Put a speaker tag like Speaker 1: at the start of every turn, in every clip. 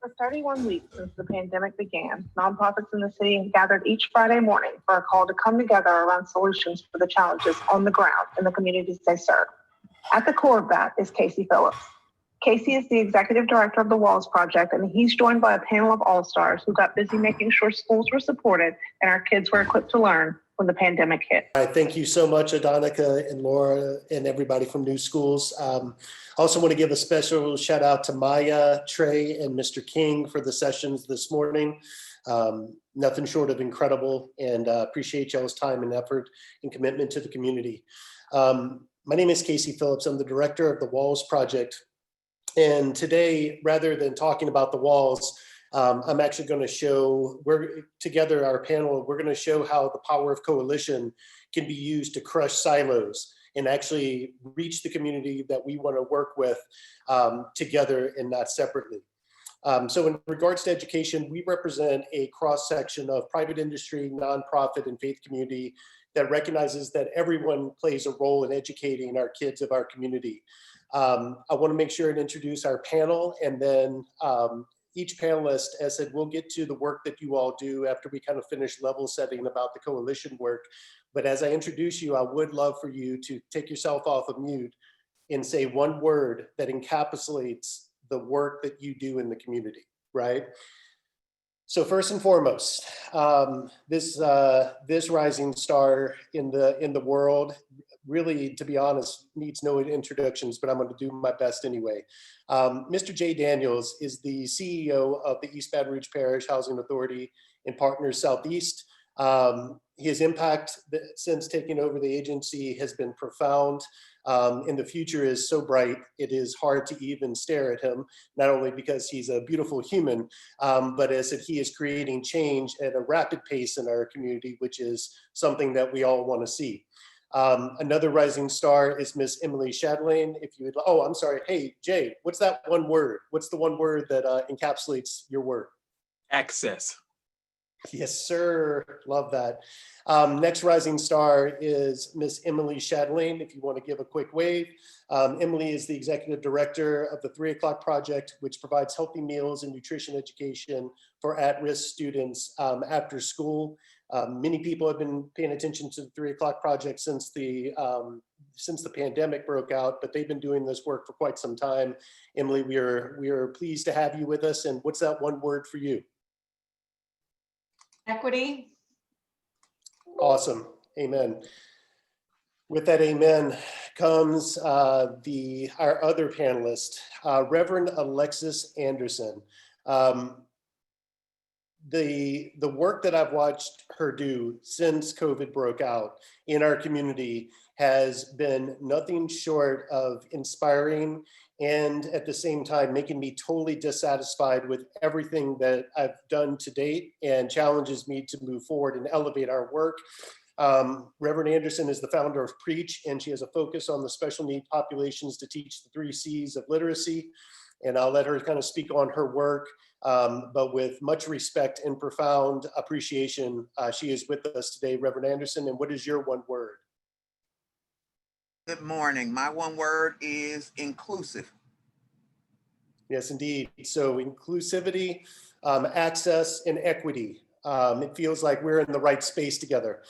Speaker 1: For 31 weeks since the pandemic began, nonprofits in the city have gathered each Friday morning for a call to come together around solutions for the challenges on the ground in the communities they serve. At the core of that is Casey Phillips. Casey is the executive director of the Walls Project, and he's joined by a panel of all-stars who got busy making sure schools were supported and our kids were equipped to learn when the pandemic hit.
Speaker 2: All right, thank you so much, Adonica and Laura and everybody from New Schools. I also want to give a special shout out to Maya, Trey, and Mr. King for the sessions this morning. Nothing short of incredible, and appreciate y'all's time and effort and commitment to the community. My name is Casey Phillips. I'm the director of the Walls Project. And today, rather than talking about the walls, I'm actually going to show, our panel, we're going to show how the power of coalition can be used to crush silos and actually reach the community that we want to work with together and not separately. So in regards to education, we represent a cross-section of private industry, nonprofit, and faith community that recognizes that everyone plays a role in educating our kids of our community. I want to make sure and introduce our panel, and then each panelist, as I said, we'll get to the work that you all do after we kind of finish level setting about the coalition work. But as I introduce you, I would love for you to take yourself off of mute and say one word that encapsulates the work that you do in the community, right? So first and foremost, this rising star in the world, really, to be honest, needs no introductions, but I'm going to do my best anyway. Mr. Jay Daniels is the CEO of the East Baton Rouge Parish Housing Authority and Partners Southeast. His impact since taking over the agency has been profound, and the future is so bright, it is hard to even stare at him, not only because he's a beautiful human, but as if he is creating change at a rapid pace in our community, which is something that we all want to see. Another rising star is Miss Emily Chatelain. If you would, oh, I'm sorry. Hey, Jay, what's that one word? What's the one word that encapsulates your work?
Speaker 3: Access.
Speaker 2: Yes, sir. Love that. Next rising star is Miss Emily Chatelain. If you want to give a quick wave. Emily is the executive director of the 3 O'Clock Project, which provides healthy meals and nutrition education for at-risk students after school. Many people have been paying attention to the 3 O'Clock Project since the pandemic broke out, but they've been doing this work for quite some time. Emily, we are pleased to have you with us. And what's that one word for you?
Speaker 4: Equity.
Speaker 2: Awesome. Amen. With that amen comes our other panelist, Reverend Alexis Anderson. The work that I've watched her do since COVID broke out in our community has been nothing short of inspiring, and at the same time making me totally dissatisfied with everything that I've done to date, and challenges me to move forward and elevate our work. Reverend Anderson is the founder of Preach, and she has a focus on the special need populations to teach the 3 C's of literacy. And I'll let her kind of speak on her work, but with much respect and profound appreciation, she is with us today. Reverend Anderson, and what is your one word?
Speaker 5: Good morning. My one word is inclusive.
Speaker 2: Yes, indeed. So inclusivity, access, and equity. It feels like we're in the right space together.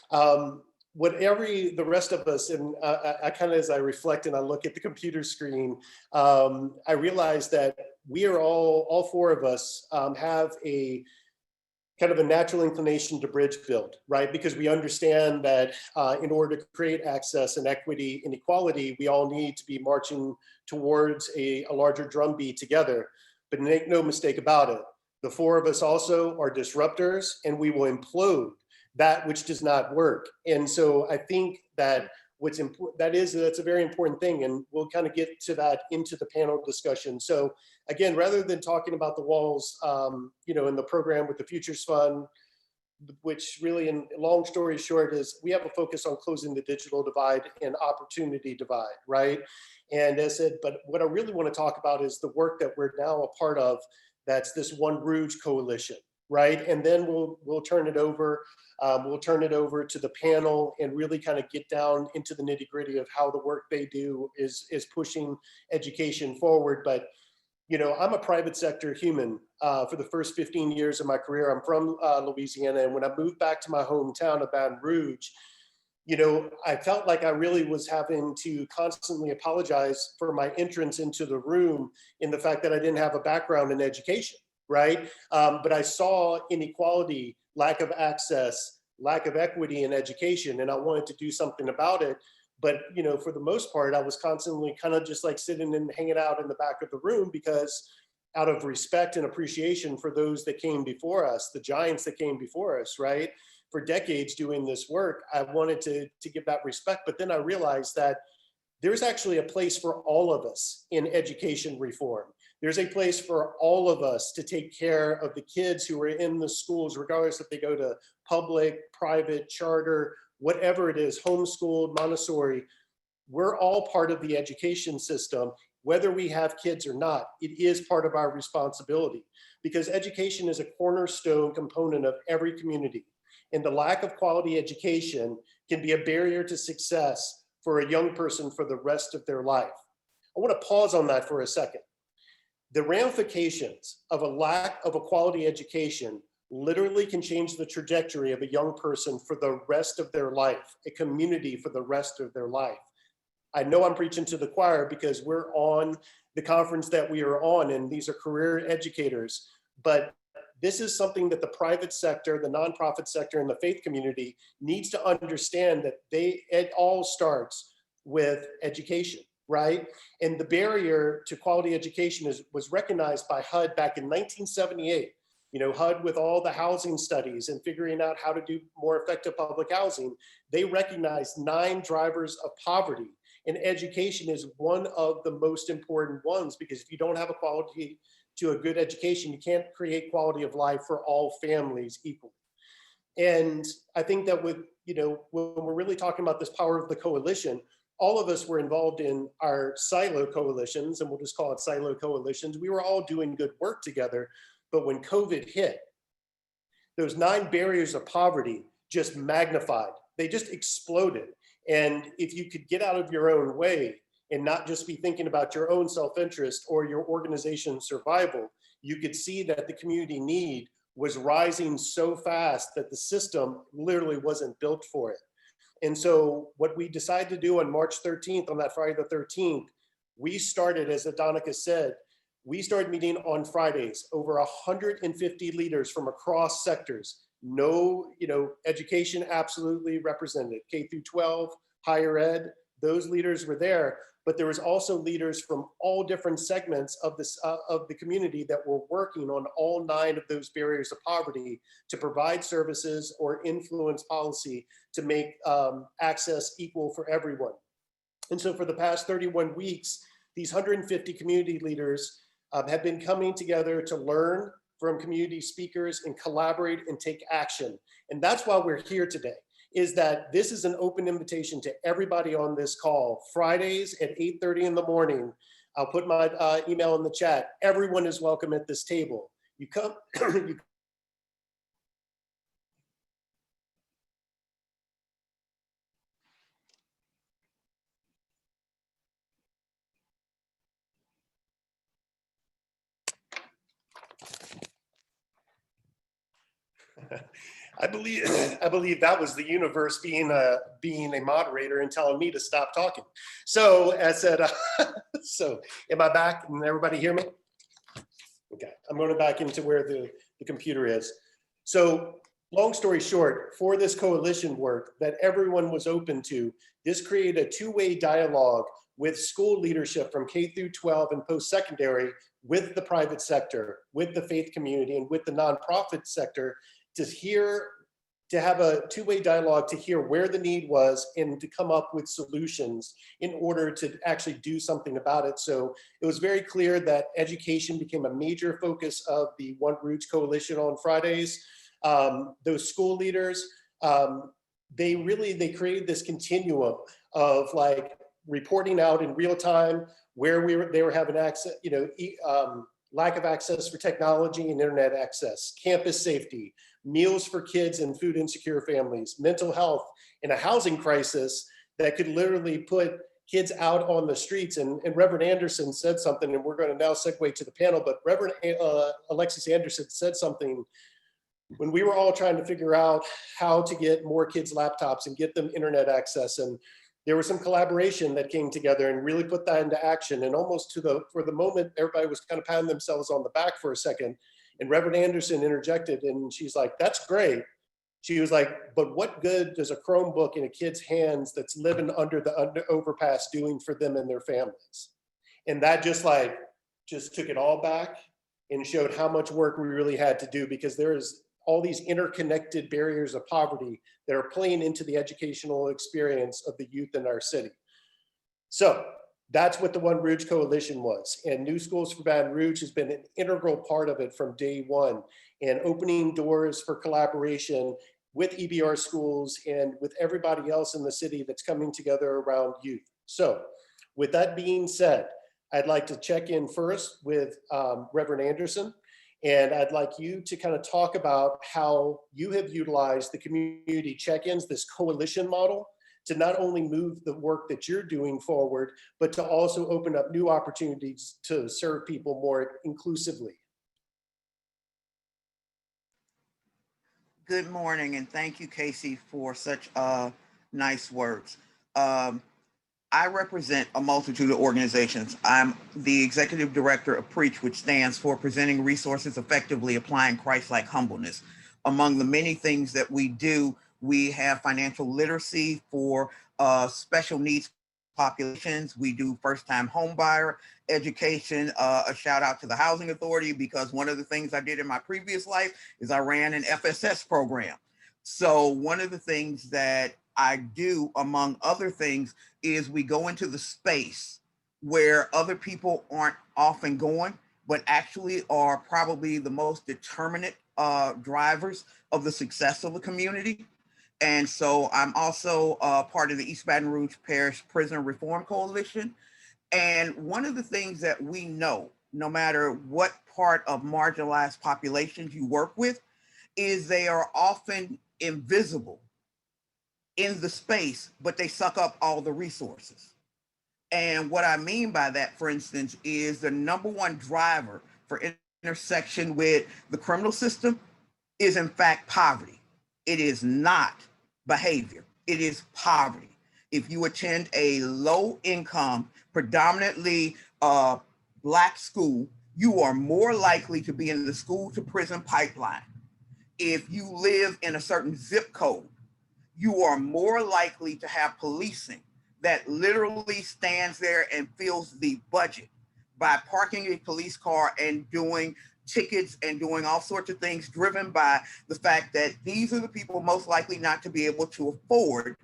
Speaker 2: The rest of us, and I kind of, as I reflect and I look at the computer screen, I realize that we are all 4 of us have a kind of a natural inclination to bridge build, right? Because we understand that in order to create access and equity and equality, we all need to be marching towards a larger drumbeat together. But make no mistake about it, the 4 of us also are disruptors, and we will implode that which does not work. And so I think that that's a very important thing, and we'll kind of get to that into the panel discussion. So again, rather than talking about the walls, in the program with the Futures Fund, which really, in long story short, is we have a focus on closing the digital divide and opportunity divide, right? And as I said, but what I really want to talk about is the work that we're now a part of. That's this One Rouge coalition, right? And then we'll turn it over. We'll turn it over to the panel and really kind of get down into the nitty gritty of how the work they do is pushing education forward. But I'm a private sector human for the first 15 years of my career. I'm from Louisiana. And when I moved back to my hometown of Baton Rouge, I felt like I really was having to constantly apologize for my entrance into the room in the fact that I didn't have a background in education, right? But I saw inequality, lack of access, lack of equity in education, and I wanted to do something about it. But, for the most part, I was constantly kind of just like sitting and hanging out in the back of the room because out of respect and appreciation for those that came before us, the giants that came before us, right? For decades doing this work, I wanted to give that respect. But then I realized that there's actually a place for all of us in education reform. There's a place for all of us to take care of the kids who are in the schools, regardless if they go to public, private, charter, whatever it is, homeschooled, Montessori. We're all part of the education system, whether we have kids or not. It is part of our responsibility because education is a cornerstone component of every community. And the lack of quality education can be a barrier to success for a young person for the rest of their life. I want to pause on that for a second. The ramifications of a lack of a quality education literally can change the trajectory of a young person for the rest of their life, a community for the rest of their life. I know I'm preaching to the choir because we're on the conference that we are on, and these are career educators, but this is something that the private sector, the nonprofit sector, and the faith community needs to understand that it all starts with education, right? And the barrier to quality education was recognized by HUD back in 1978. HUD with all the housing studies and figuring out how to do more effective public housing, they recognized 9 drivers of poverty. And education is one of the most important ones because if you don't have a quality to a good education, you can't create quality of life for all families equally. And I think that when we're really talking about this power of the coalition, all of us were involved in our silo coalitions, and we'll just call it silo coalitions. We were all doing good work together, but when COVID hit, those 9 barriers of poverty just magnified. They just exploded. And if you could get out of your own way and not just be thinking about your own self-interest or your organization's survival, you could see that the community need was rising so fast that the system literally wasn't built for it. And so what we decided to do on March 13th, on that Friday the 13th, we started, as Adonica said, we started meeting on Fridays, over 150 leaders from across sectors. No, education absolutely represented, K through 12, higher ed, those leaders were there, but there was also leaders from all different segments of the community that were working on all 9 of those barriers of poverty to provide services or influence policy to make access equal for everyone. And so for the past 31 weeks, these 150 community leaders have been coming together to learn from community speakers and collaborate and take action. And that's why we're here today, is that this is an open invitation to everybody on this call. Fridays at 8:30 in the morning, I'll put my email in the chat. Everyone is welcome at this table. You come, I believe that was the universe being a moderator and telling me to stop talking. So as said, so am I back? Can everybody hear me? Okay, I'm going back into where the computer is. So long story short, for this coalition work that everyone was open to, this created a 2-way dialogue with school leadership from K through 12 and post-secondary, with the private sector, with the faith community, and with the nonprofit sector, to have a 2-way dialogue to hear where the need was and to come up with solutions in order to actually do something about it. So it was very clear that education became a major focus of the One Roots Coalition on Fridays. Those school leaders, they created this continuum of like reporting out in real time where they were having access, lack of access for technology and internet access, campus safety, meals for kids and food insecure families, mental health, and a housing crisis that could literally put kids out on the streets. And Reverend Anderson said something, and we're going to now segue to the panel, but Reverend Alexis Anderson said something when we were all trying to figure out how to get more kids laptops and get them internet access. And there was some collaboration that came together and really put that into action. And almost for the moment, everybody was kind of patting themselves on the back for a second. And Reverend Anderson interjected, and she's like, "That's great." She was like, "But what good does a Chromebook in a kid's hands that's living under the overpass doing for them and their families?" And that just took it all back and showed how much work we really had to do, because there is all these interconnected barriers of poverty that are playing into the educational experience of the youth in our city. So that's what the One Rouge Coalition was. And New Schools for Baton Rouge has been an integral part of it from day one, and opening doors for collaboration with EBR schools and with everybody else in the city that's coming together around youth. So with that being said, I'd like to check in first with Reverend Anderson. And I'd like you to kind of talk about how you have utilized the community check-ins, this coalition model, to not only move the work that you're doing forward, but to also open up new opportunities to serve people more inclusively.
Speaker 5: Good morning, and thank you, Casey, for such nice words. I represent a multitude of organizations. I'm the executive director of PREACH, which stands for Presenting Resources Effectively Applying Christ-like Humbleness. Among the many things that we do, we have financial literacy for special needs populations. We do first-time home buyer education. A shout out to the Housing Authority, because one of the things I did in my previous life is I ran an FSS program. So one of the things that I do, among other things, is we go into the space where other people aren't often going, but actually are probably the most determinate drivers of the success of a community. And so I'm also part of the East Baton Rouge Parish Prison Reform Coalition. And one of the things that we know, no matter what part of marginalized populations you work with, is they are often invisible in the space, but they suck up all the resources. And what I mean by that, for instance, is the number one driver for intersection with the criminal system is in fact poverty. It is not behavior, it is poverty. If you attend a low income, predominantly Black school, you are more likely to be in the school to prison pipeline. If you live in a certain zip code, you are more likely to have policing that literally stands there and fills the budget by parking a police car and doing tickets and doing all sorts of things, driven by the fact that these are the people most likely not to be able to afford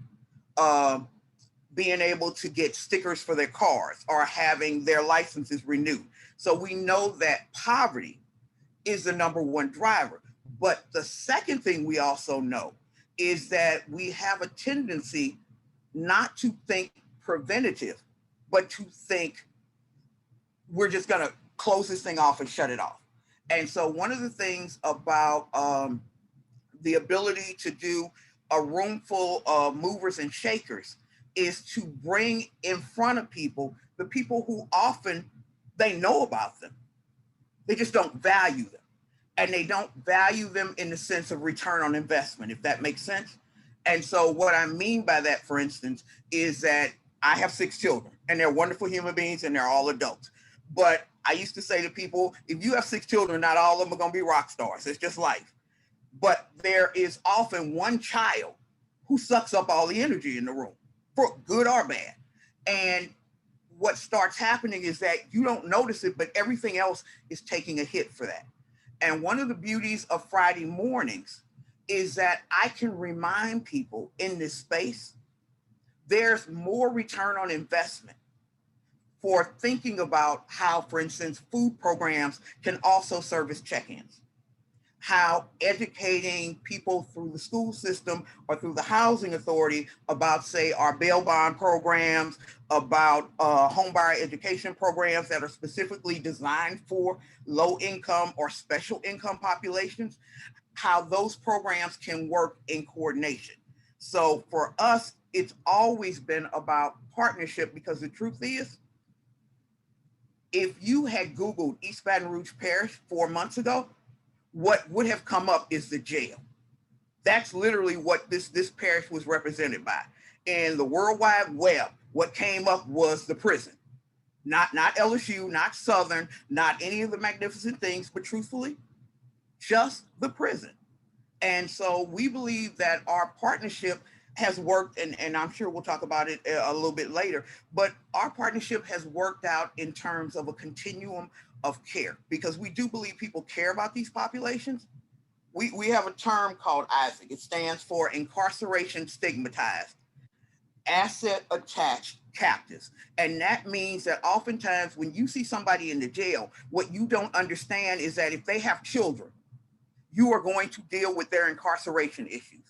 Speaker 5: being able to get stickers for their cars or having their licenses renewed. So we know that poverty is the number one driver. But the second thing we also know is that we have a tendency not to think preventative, but to think we're just going to close this thing off and shut it off. And so one of the things about the ability to do a room full of movers and shakers is to bring in front of people the people who often they know about them. They just don't value them. And they don't value them in the sense of return on investment, if that makes sense. And so what I mean by that, for instance, is that I have 6 children and they're wonderful human beings and they're all adults. But I used to say to people, if you have 6 children, not all of them are going to be rock stars. It's just life. But there is often one child who sucks up all the energy in the room, for good or bad. And what starts happening is that you don't notice it, but everything else is taking a hit for that. And one of the beauties of Friday mornings is that I can remind people in this space, there's more return on investment for thinking about how, for instance, food programs can also serve as check-ins, how educating people through the school system or through the housing authority about, say, our bail bond programs, about home buyer education programs that are specifically designed for low income or special income populations, how those programs can work in coordination. So for us it's always been about partnership, because the truth is, if you had Googled East Baton Rouge Parish 4 months ago, what would have come up is the jail. That's literally what this parish was represented by. In the World Wide Web, what came up was the prison. Not LSU, not Southern, not any of the magnificent things, but truthfully, just the prison. And so we believe that our partnership has worked, and I'm sure we'll talk about it a little bit later, but our partnership has worked out in terms of a continuum of care, because we do believe people care about these populations. We have a term called ISAC. It stands for incarceration stigmatized, asset attached captives. And that means that oftentimes when you see somebody in the jail, what you don't understand is that if they have children, you are going to deal with their incarceration issues.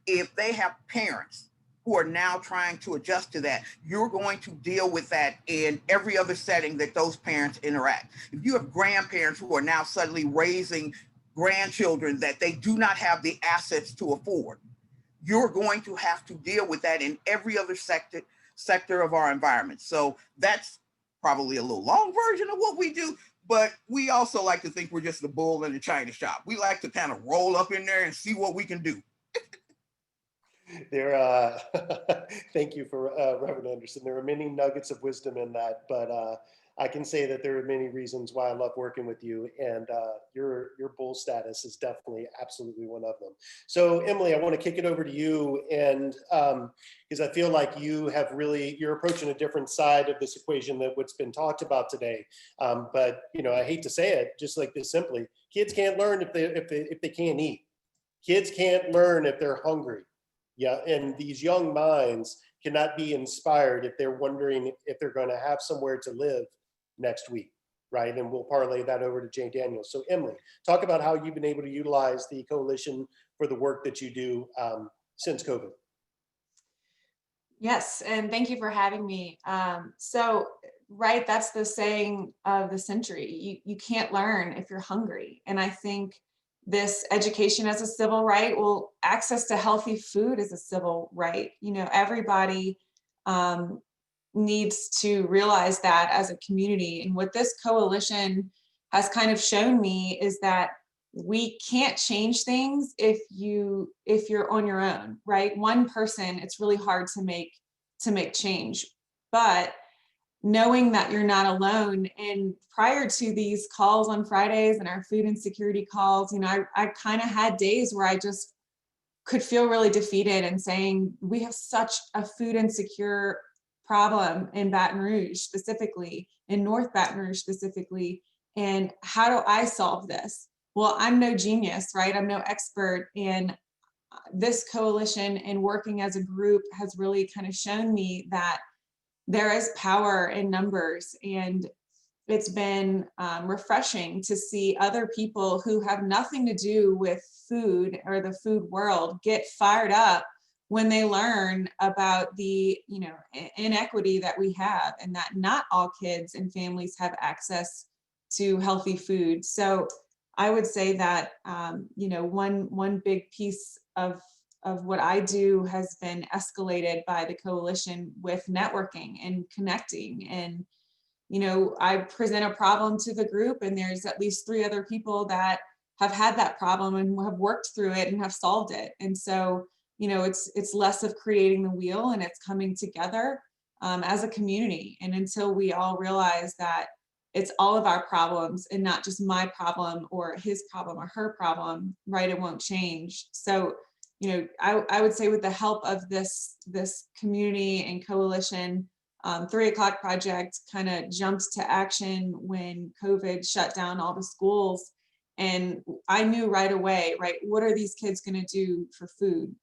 Speaker 5: If they have parents who are now trying to adjust to that, you're going to deal with that in every other setting that those parents interact. If you have grandparents who are now suddenly raising grandchildren that they do not have the assets to afford, you're going to have to deal with that in every other sector of our environment. So that's probably a little long version of what we do, but we also like to think we're just the bull in the china shop. We like to kind of roll up in there and see what we can do.
Speaker 2: There, thank you for Reverend Anderson. There are many nuggets of wisdom in that, but I can say that there are many reasons why I love working with you, and your bull status is definitely absolutely one of them. So Emily, I want to kick it over to you, and because I feel like you're approaching a different side of this equation than what's been talked about today. But I hate to say it, just like this simply, kids can't learn if they can't eat. Kids can't learn if they're hungry. Yeah, and these young minds cannot be inspired if they're wondering if they're going to have somewhere to live next week, right? And we'll parlay that over to Jane Daniels. So Emily, talk about how you've been able to utilize the coalition for the work that you do since COVID.
Speaker 3: Yes, and thank you for having me. Right, that's the saying of the century. You can't learn if you're hungry. And I think this education as a civil right, well, access to healthy food is a civil right. Everybody needs to realize that as a community. And what this coalition has kind of shown me is that we can't change things if you're on your own, right? One person, it's really hard to make change. But knowing that you're not alone, and prior to these calls on Fridays and our food insecurity calls, I kind of had days where I just could feel really defeated and saying, we have such a food insecure problem in Baton Rouge specifically, in North Baton Rouge specifically, and how do I solve this? Well, I'm no genius, right? I'm no expert, and this coalition and working as a group has really kind of shown me that there is power in numbers, and it's been refreshing to see other people who have nothing to do with food or the food world get fired up when they learn about the inequity that we have, and that not all kids and families have access to healthy food. So I would say that one big piece of what I do has been escalated by the coalition with networking and connecting. And, I present a problem to the group, and there's at least 3 other people that have had that problem and have worked through it and have solved it. And so, it's less of creating the wheel, and it's coming together as a community. And until we all realize that it's all of our problems and not just my problem or his problem or her problem, right, it won't change. So, I would say with the help of this community and coalition, 3 O'Clock Project kind of jumped to action when COVID shut down all the schools. And I knew right away, right, what are these kids going to do for food?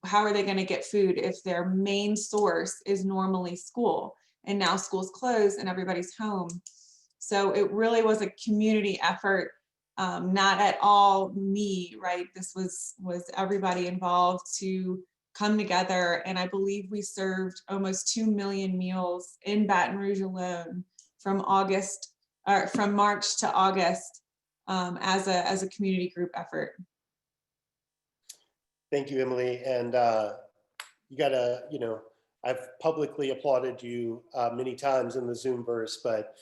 Speaker 3: How are they going to get food if their main source is normally school? And now school's closed and everybody's home. So it really was a community effort. Not at all me, right? This was everybody involved to come together. And I believe we served almost 2 million meals in Baton Rouge alone from March to August as a community group effort.
Speaker 2: Thank you, Emily. And you gotta, I've publicly applauded you many times in the Zoomverse, but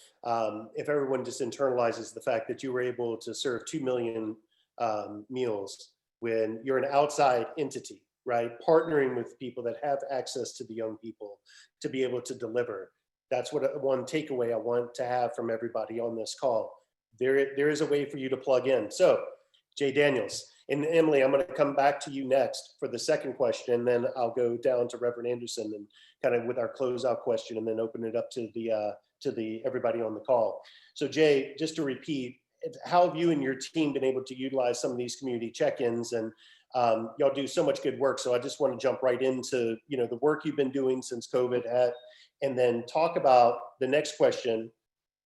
Speaker 2: if everyone just internalizes the fact that you were able to serve 2 million meals when you're an outside entity, right? Partnering with people that have access to the young people to be able to deliver. That's what one takeaway I want to have from everybody on this call. There is a way for you to plug in. So, Jay Daniels and Emily, I'm going to come back to you next for the second question, and then I'll go down to Reverend Anderson and kind of with our closeout question, and then open it up to the everybody on the call. So, Jay, just to repeat, how have you and your team been able to utilize some of these community check-ins? And y'all do so much good work. So I just want to jump right into the work you've been doing since COVID, and then talk about the next question.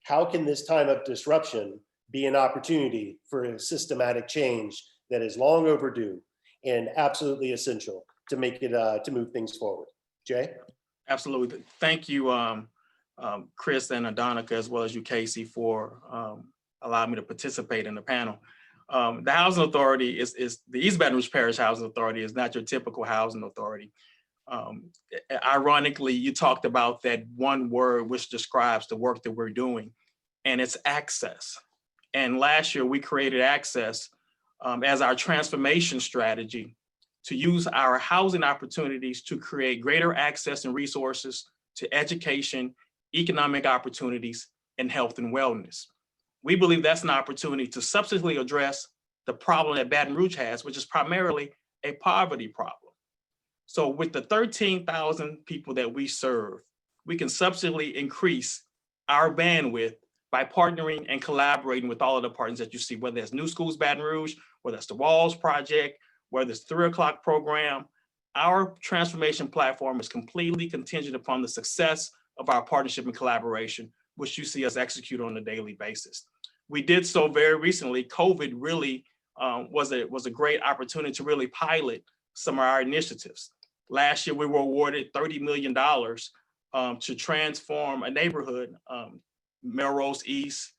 Speaker 2: How can this time of disruption be an opportunity for a systematic change that is long overdue and absolutely essential to make it to move things forward? Jay?
Speaker 4: Absolutely. Thank you, Chris and Adonica, as well as you, Casey, for allowing me to participate in the panel. The Housing Authority is the East Baton Rouge Parish Housing Authority is not your typical housing authority. Ironically, you talked about that one word which describes the work that we're doing, and it's access. And last year we created access as our transformation strategy to use our housing opportunities to create greater access and resources to education, economic opportunities, and health and wellness. We believe that's an opportunity to substantively address the problem that Baton Rouge has, which is primarily a poverty problem. So with the 13,000 people that we serve, we can substantially increase our bandwidth by partnering and collaborating with all of the partners that you see, whether it's New Schools Baton Rouge, whether it's the Walls Project, whether it's 3 o'clock program. Our transformation platform is completely contingent upon the success of our partnership and collaboration, which you see us execute on a daily basis. We did so very recently. COVID really was a great opportunity to really pilot some of our initiatives. Last year, we were awarded $30 million to transform a neighborhood, Melrose East,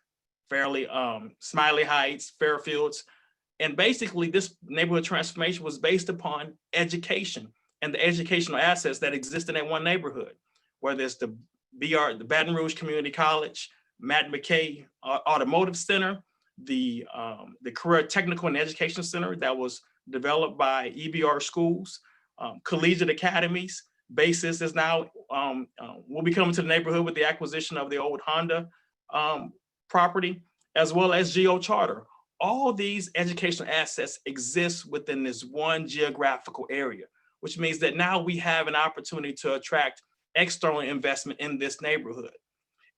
Speaker 4: Smiley Heights, Fairfields. And basically, this neighborhood transformation was based upon education and the educational assets that exist in that one neighborhood, whether it's the Baton Rouge Community College, Matt McKay Automotive Center, the Career Technical and Education Center that was developed by EBR Schools, collegiate academies. Basis is now, will be coming to the neighborhood with the acquisition of the old Honda property, as well as Geo Charter. All these educational assets exist within this one geographical area, which means that now we have an opportunity to attract external investment in this neighborhood.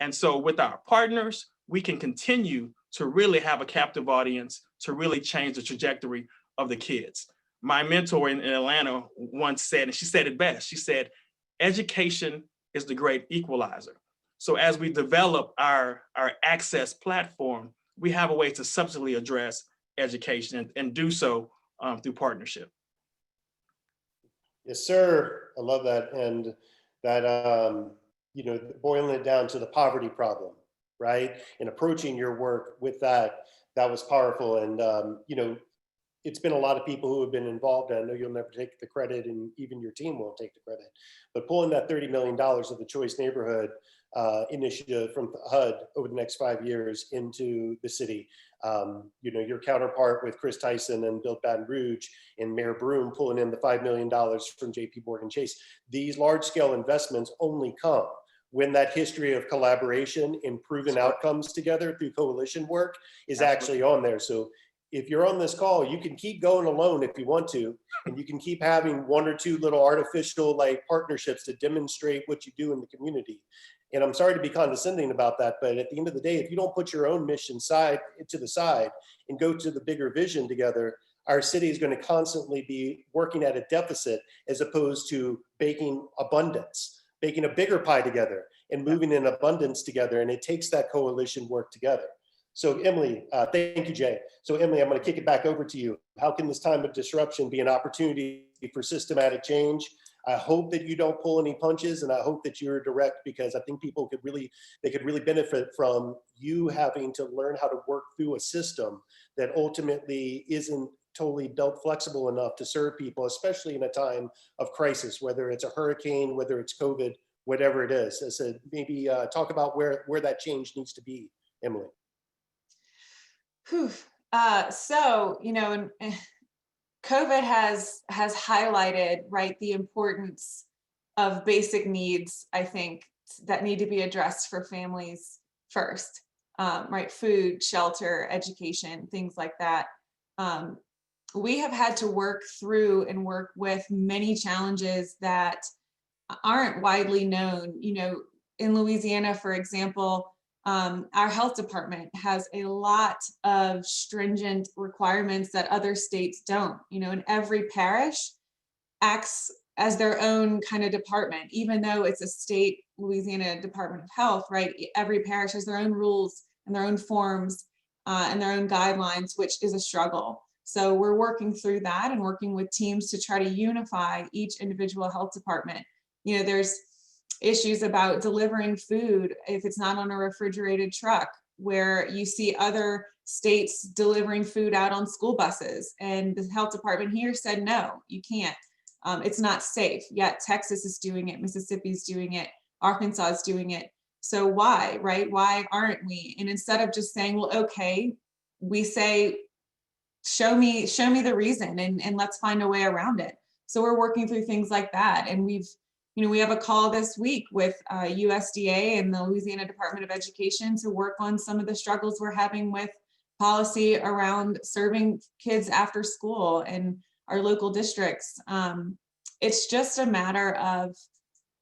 Speaker 4: And so with our partners, we can continue to really have a captive audience to really change the trajectory of the kids. My mentor in Atlanta once said, and she said it best, she said, education is the great equalizer. So as we develop our access platform, we have a way to substantially address education and do so through partnership.
Speaker 2: Yes, sir. I love that. And that, boiling it down to the poverty problem, right? And approaching your work with that was powerful. And, it's been a lot of people who have been involved. I know you'll never take the credit, and even your team won't take the credit, but pulling that $30 million of the Choice Neighborhood initiative from HUD over the next 5 years into the city. Your counterpart with Chris Tyson and Build Baton Rouge and Mayor Broome pulling in the $5 million from JP Morgan Chase. These large scale investments only come when that history of collaboration and proven outcomes together through coalition work is actually on there. So if you're on this call, you can keep going alone if you want to, and you can keep having 1 or 2 little artificial partnerships to demonstrate what you do in the community. And I'm sorry to be condescending about that, but at the end of the day, if you don't put your own mission to the side and go to the bigger vision together, our city is going to constantly be working at a deficit as opposed to baking a bigger pie together and moving in abundance together. And it takes that coalition work together. So Emily, thank you, Jay. So Emily, I'm going to kick it back over to you. How can this time of disruption be an opportunity for systematic change? I hope that you don't pull any punches, and I hope that you're direct, because I think people could really benefit from you having to learn how to work through a system that ultimately isn't totally built flexible enough to serve people, especially in a time of crisis, whether it's a hurricane, whether it's COVID, whatever it is. I said, maybe talk about where that change needs to be, Emily.
Speaker 3: Whew. So, you know, COVID has highlighted, right, the importance of basic needs, I think, that need to be addressed for families first, right? Food, shelter, education, things like that. We have had to work through and work with many challenges that aren't widely known. You know, in Louisiana, for example, our health department has a lot of stringent requirements that other states don't. You know, and every parish acts as their own kind of department, even though it's a state Louisiana Department of Health, right? Every parish has their own rules and their own forms and their own guidelines, which is a struggle. So we're working through that and working with teams to try to unify each individual health department. You know, there's issues about delivering food if it's not on a refrigerated truck, where you see other states delivering food out on school buses, and the health department here said, no, you can't. It's not safe. Yet Texas is doing it, Mississippi's doing it, Arkansas is doing it. So why, right? Why aren't we? And instead of just saying, well, okay, we say, show me the reason, and let's find a way around it. So we're working through things like that. And we have a call this week with USDA and the Louisiana Department of Education to work on some of the struggles we're having with policy around serving kids after school and our local districts. It's just a matter of,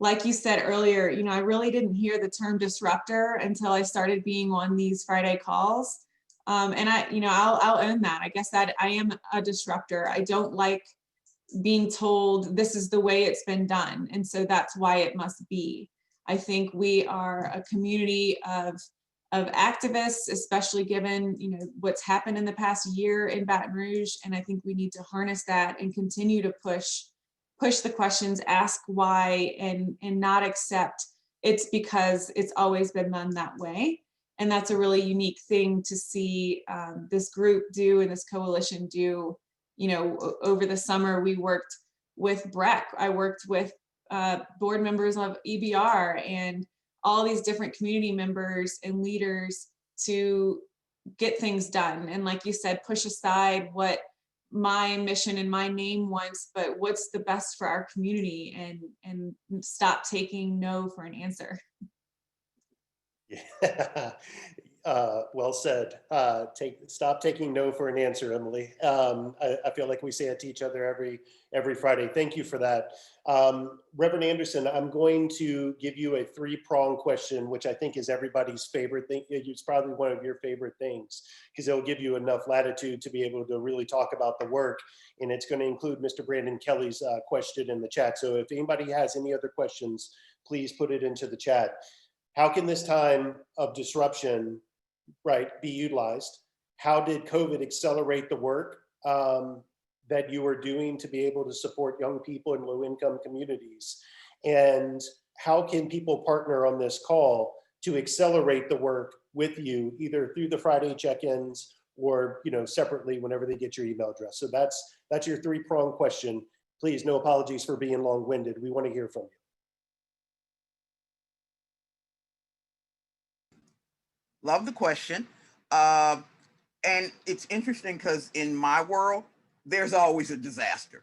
Speaker 3: like you said earlier, you know, I really didn't hear the term disruptor until I started being on these Friday calls. And I'll own that. I guess that I am a disruptor. I don't like being told this is the way it's been done, and so that's why it must be. I think we are a community of activists, especially given, you know, what's happened in the past year in Baton Rouge, and I think we need to harness that and continue to push the questions, ask why, and not accept it's because it's always been done that way. And that's a really unique thing to see this group do and this coalition do. You know, over the summer, we worked with BREC. I worked with board members of EBR and all these different community members and leaders to get things done. And like you said, push aside what my mission and my name wants, but what's the best for our community, and stop taking no for an answer.
Speaker 2: Yeah. Well said. Stop taking no for an answer, Emily. I feel like we say it to each other every Friday. Thank you for that. Reverend Anderson, I'm going to give you a 3-prong question, which I think is everybody's favorite thing. It's probably one of your favorite things, because it'll give you enough latitude to be able to really talk about the work. And it's going to include Mr. Brandon Kelly's question in the chat. So if anybody has any other questions, please put it into the chat. How can this time of disruption, right, be utilized? How did COVID accelerate the work that you were doing to be able to support young people in low-income communities? And how can people partner on this call to accelerate the work with you, either through the Friday check-ins or, you know, separately whenever they get your email address? So that's your 3-prong question. Please, no apologies for being long-winded. We want to hear from you.
Speaker 5: Love the question. And it's interesting because in my world, there's always a disaster.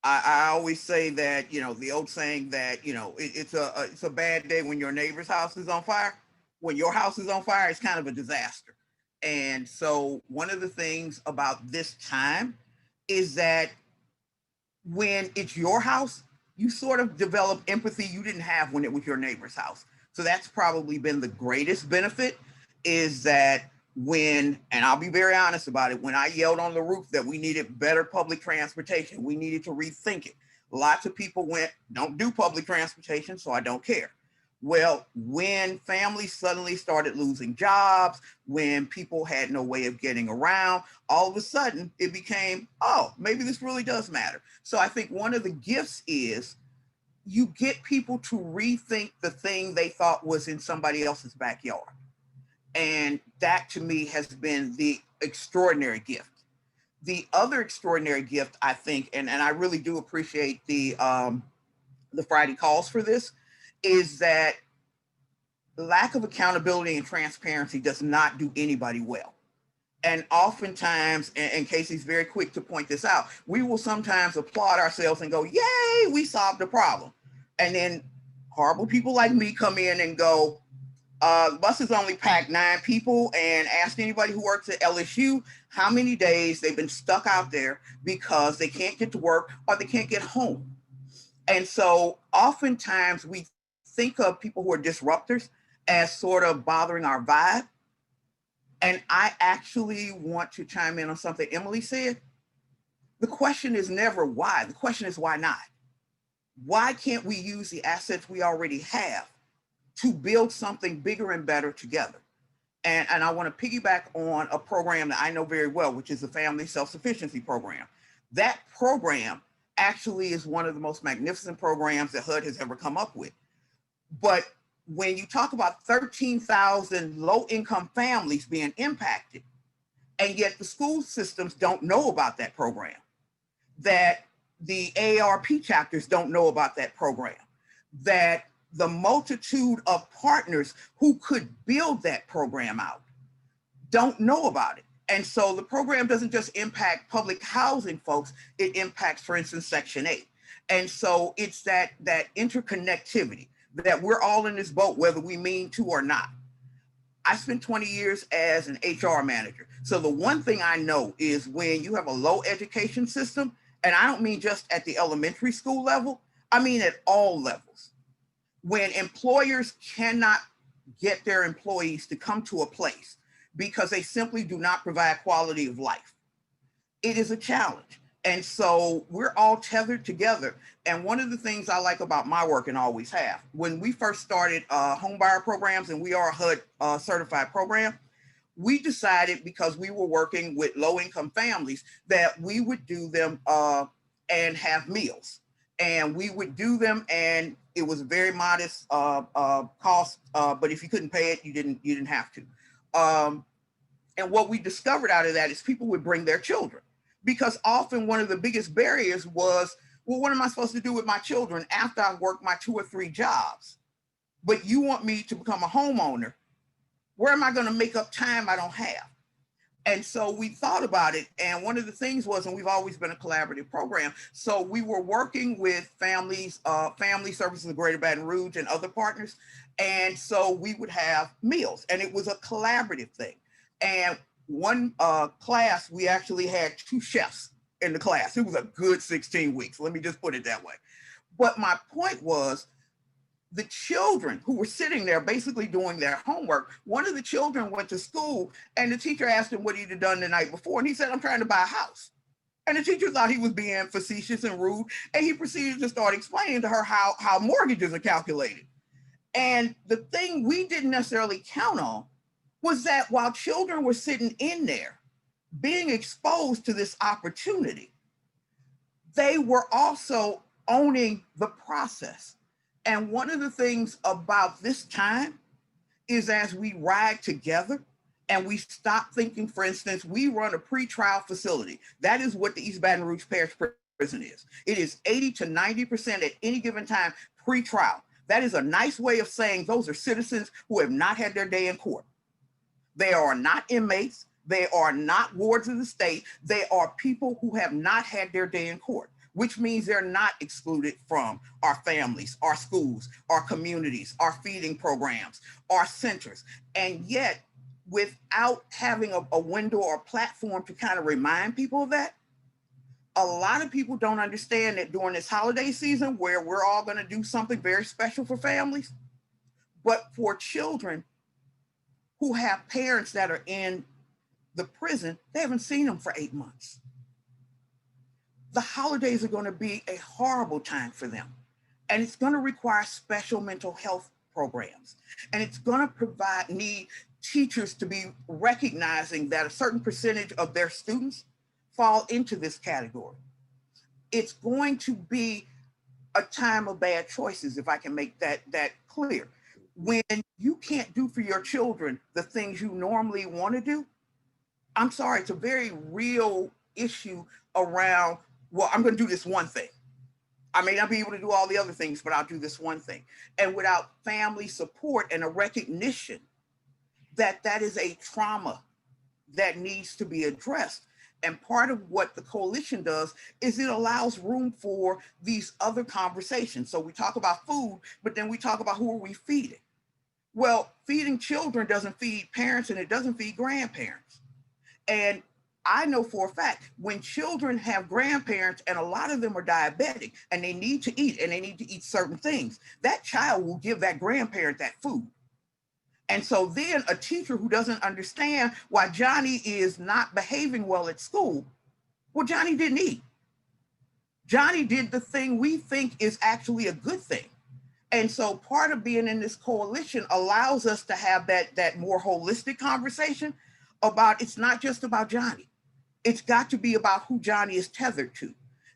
Speaker 5: I always say that, you know, the old saying that, you know, it's a bad day when your neighbor's house is on fire. When your house is on fire, it's kind of a disaster. And so one of the things about this time is that when it's your house, you sort of develop empathy you didn't have when it was your neighbor's house. So that's probably been the greatest benefit, is that when, and I'll be very honest about it, when I yelled on the roof that we needed better public transportation, we needed to rethink it. Lots of people went, don't do public transportation, so I don't care. Well, when families suddenly started losing jobs, when people had no way of getting around, all of a sudden it became, oh, maybe this really does matter. So I think one of the gifts is you get people to rethink the thing they thought was in somebody else's backyard. And that to me has been the extraordinary gift. The other extraordinary gift, I think, and I really do appreciate the Friday calls for this, is that lack of accountability and transparency does not do anybody well. And oftentimes, and Casey's very quick to point this out, we will sometimes applaud ourselves and go, yay, we solved the problem. And then horrible people like me come in and go, buses only pack 9 people, and ask anybody who works at LSU how many days they've been stuck out there because they can't get to work or they can't get home. And so oftentimes we think of people who are disruptors as sort of bothering our vibe. And I actually want to chime in on something Emily said. The question is never why. The question is why not? Why can't we use the assets we already have to build something bigger and better together? And I want to piggyback on a program that I know very well, which is the Family Self-Sufficiency Program. That program actually is one of the most magnificent programs that HUD has ever come up with. But when you talk about 13,000 low-income families being impacted, and yet the school systems don't know about that program, that the AARP chapters don't know about that program, that the multitude of partners who could build that program out don't know about it. And so the program doesn't just impact public housing folks, it impacts, for instance, Section 8. And so it's that interconnectivity, that we're all in this boat, whether we mean to or not. I spent 20 years as an HR manager. So the one thing I know is when you have a low education system, and I don't mean just at the elementary school level, I mean at all levels. When employers cannot get their employees to come to a place because they simply do not provide quality of life, it is a challenge. And so we're all tethered together. And one of the things I like about my work, and always have, when we first started home buyer programs, and we are a HUD certified program, we decided, because we were working with low income families, that we would do them and have meals. And we would do them, and it was a very modest cost, but if you couldn't pay it, you didn't have to. And what we discovered out of that is people would bring their children, because often one of the biggest barriers was, well, what am I supposed to do with my children after I've worked my 2 or 3 jobs? But you want me to become a homeowner. Where am I going to make up time I don't have? And so we thought about it. And one of the things was, and we've always been a collaborative program, so we were working with families, Family Services of Greater Baton Rouge and other partners. And so we would have meals, and it was a collaborative thing. And one class, we actually had 2 chefs in the class. It was a good 16 weeks. Let me just put it that way. But my point was, the children who were sitting there basically doing their homework, one of the children went to school and the teacher asked him what he'd done the night before. And he said, I'm trying to buy a house. And the teacher thought he was being facetious and rude. And he proceeded to start explaining to her how mortgages are calculated. And the thing we didn't necessarily count on was that while children were sitting in there being exposed to this opportunity, they were also owning the process. And one of the things about this time is, as we ride together and we stop thinking, for instance, we run a pretrial facility. That is what the East Baton Rouge Parish Prison is. It is 80 to 90% at any given time pretrial. That is a nice way of saying those are citizens who have not had their day in court. They are not inmates. They are not wards of the state. They are people who have not had their day in court, which means they're not excluded from our families, our schools, our communities, our feeding programs, our centers. And yet, without having a window or platform to kind of remind people of that, a lot of people don't understand that during this holiday season, where we're all going to do something very special for families, but for children who have parents that are in the prison, they haven't seen them for 8 months. The holidays are going to be a horrible time for them. And it's going to require special mental health programs. And it's going to need teachers to be recognizing that a certain percentage of their students fall into this category. It's going to be a time of bad choices, if I can make that clear. When you can't do for your children the things you normally want to do, I'm sorry, it's a very real issue around, well, I'm going to do this one thing. I may not be able to do all the other things, but I'll do this one thing. And without family support and a recognition that that is a trauma that needs to be addressed. And part of what the coalition does is it allows room for these other conversations. So we talk about food, but then we talk about who are we feeding? Well, feeding children doesn't feed parents and it doesn't feed grandparents. And I know for a fact when children have grandparents and a lot of them are diabetic and they need to eat and they need to eat certain things, that child will give that grandparent that food. And so then a teacher who doesn't understand why Johnny is not behaving well at school, well, Johnny didn't eat. Johnny did the thing we think is actually a good thing. And so part of being in this coalition allows us to have that more holistic conversation about, it's not just about Johnny. It's got to be about who Johnny is tethered to.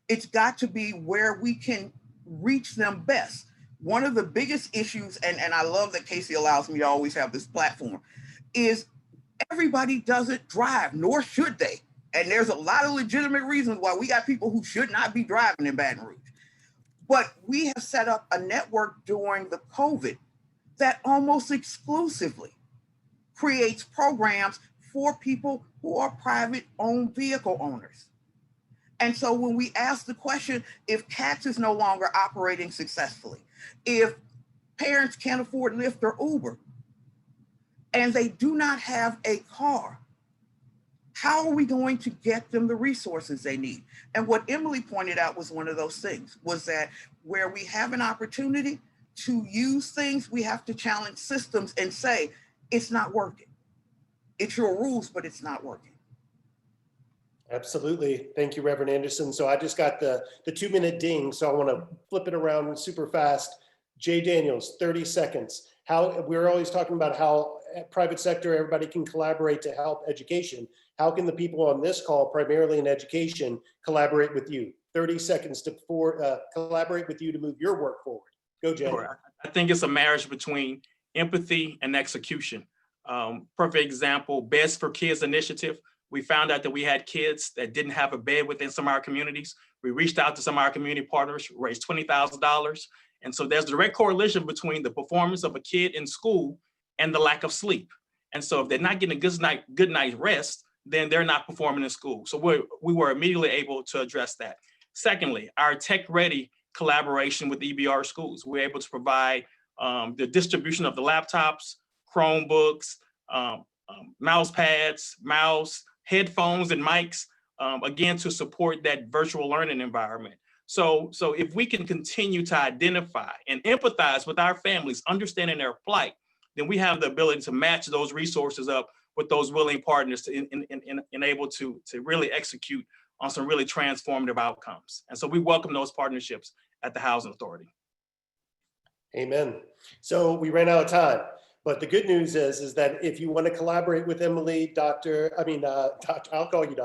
Speaker 5: It's got to be where we can reach them best. One of the biggest issues, and I love that Casey allows me to always have this platform, is everybody doesn't drive, nor should they. And there's a lot of legitimate reasons why we got people who should not be driving in Baton Rouge. But we have set up a network during the COVID that almost exclusively creates programs for people who are private owned vehicle owners. And so when we ask the question, if CATS is no longer operating successfully, if parents can't afford Lyft or Uber, and they do not have a car, how are we going to get them the resources they need? And what Emily pointed out was one of those things, was that where we have an opportunity to use things, we have to challenge systems and say, it's not working. It's your rules, but it's not working.
Speaker 2: Absolutely. Thank you, Reverend Anderson. So I just got the 2-minute ding, so I want to flip it around super fast. Jay Daniels, 30 seconds. How we're always talking about how private sector, everybody can collaborate to help education. How can the people on this call, primarily in education, collaborate with you? 30 seconds to collaborate with you to move your work forward. Go, Jay.
Speaker 4: Sure. I think it's a marriage between empathy and execution. Perfect example, Beds for Kids initiative. We found out that we had kids that didn't have a bed within some of our communities. We reached out to some of our community partners, raised $20,000. And so there's a direct correlation between the performance of a kid in school and the lack of sleep. And so if they're not getting a good night's rest, then they're not performing in school. So we were immediately able to address that. Secondly, our Tech Ready collaboration with EBR schools. We're able to provide the distribution of the laptops, Chromebooks, mouse pads, mouse, headphones, and mics, again, to support that virtual learning environment. So if we can continue to identify and empathize with our families, understanding their plight, then we have the ability to match those resources up with those willing partners to enable to really execute on some really transformative outcomes. And so we welcome those partnerships at the Housing Authority.
Speaker 2: Amen. So we ran out of time. But the good news is that if you want to collaborate with Emily, Dr. I'll call you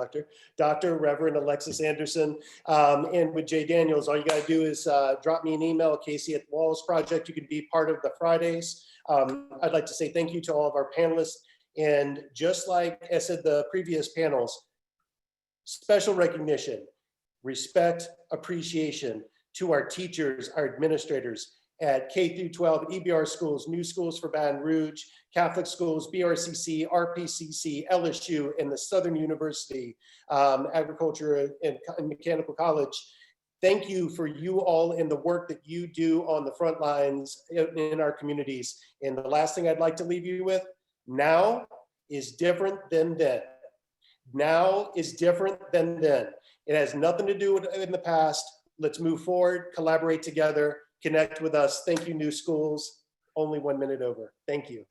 Speaker 2: Dr. Reverend Alexis Anderson, and with Jay Daniels, all you got to do is drop me an email, Casey at the Walls Project. You can be part of the Fridays. I'd like to say thank you to all of our panelists. And just like I said, the previous panels, special recognition, respect, appreciation to our teachers, our administrators, at K through 12, EBR schools, New Schools for Baton Rouge, Catholic schools, BRCC, RPCC, LSU, and the Southern University Agriculture and Mechanical College. Thank you for you all and the work that you do on the front lines in our communities. And the last thing I'd like to leave you with, now is different than then. Now is different than then. It has nothing to do with in the past. Let's move forward, collaborate together, connect with us. Thank you, New Schools. Only 1 minute over. Thank you.